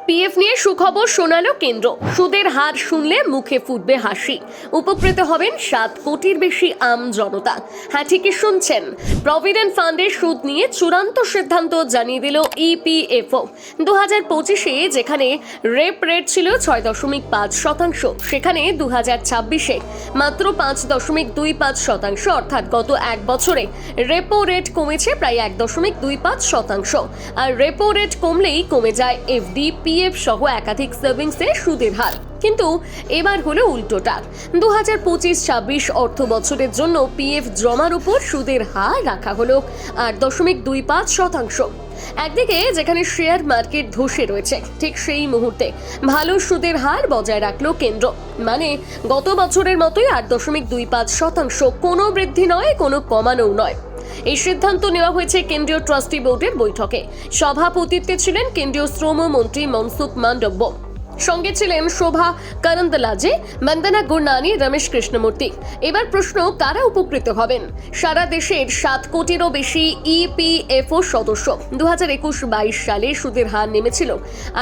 PF নিয়ে সুখবর শোনালো কেন্দ্র। সুদের হার শুনলে মুখে ফুটবে হাসি। উপকৃত হবেন 7 কোটির বেশি আম জনতা। হ্যাঁ, ঠিকই শুনছেন, প্রভিডেন্ট ফান্ডের সুদ নিয়ে চূড়ান্ত সিদ্ধান্ত জানিয়ে দিল ইপিএফও। 2025-এ যেখানে রেপ রেট ছিল 6.5%, সেখানে 2026-এ মাত্র 5.25%, অর্থাৎ গত এক বছরে রেপো রেট কমেছে প্রায় 1.25%। আর রেপো রেট কমলেই কমে যায় এফডি, পিএফ সহ একাধিক সেভিংসের সুদের হার। কিন্তু এবার হলো উল্টোটা। 2025-26 অর্থ বছরের জন্য পিএফ জমার উপর সুদের হার রাখা হলো 8.25%। একদিকে যেখানে শেয়ার মার্কেট ধসে রয়েছে, ঠিক সেই মুহূর্তে ভালো সুদের হার বজায় রাখলো কেন্দ্র। মানে গত বছরের মতোই 8.25%, কোনো বৃদ্ধি নয়, কোনো কমানোও নয়। এই সিদ্ধান্ত নেওয়া হয়েছে কেন্দ্রীয় ট্রাস্টি বোর্ডের বৈঠকে। সভাপতিত্বে ছিলেন কেন্দ্রীয় শ্রম মন্ত্রী মনসুখ মান্ডব্য, সঙ্গে ছিলেন শোভা করন্দলাজে, বন্দনা গুরনানি, রমেশ কৃষ্ণমূর্তি। এবার প্রশ্ন, কারা উপকৃত হবেন? সারা দেশের 7 কোটিরও বেশি ইপিএফও সদস্য। 2021-22 সালে সুদের হার নেমেছিল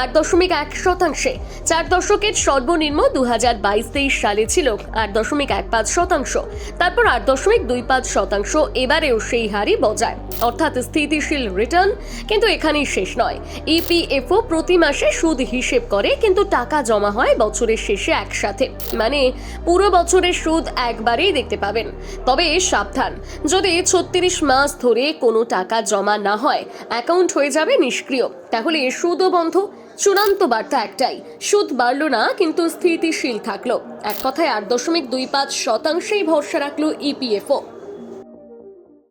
8.1%। 4 দশকের সর্বনিম্ন 2022-23 সালে ছিল 8.15%, তারপর 8.25%। এবারেও সেই হারই বজায়, অর্থাৎ স্থিতিশীল রিটার্ন। কিন্তু এখানেই শেষ নয়। ইপিএফও প্রতি মাসে সুদ হিসেব করে, কিন্তু টাকা জমা হয় বছরের শেষে একসাথে। মানে পুরো বছরের সুদ একবারেই দেখতে পাবেন। তবে সাবধান, যদি 36 মাস ধরে কোনো টাকা জমা না হয়, অ্যাকাউন্ট হয়ে যাবে নিষ্ক্রিয়। তাহলে সুদও বন্ধ। চূড়ান্ত বার্তা একটাই, সুদ বাড়লো না, কিন্তু স্থিতিশীল থাকলো। এক কথায় 8.25%-এই ভরসা রাখলো ইপিএফও।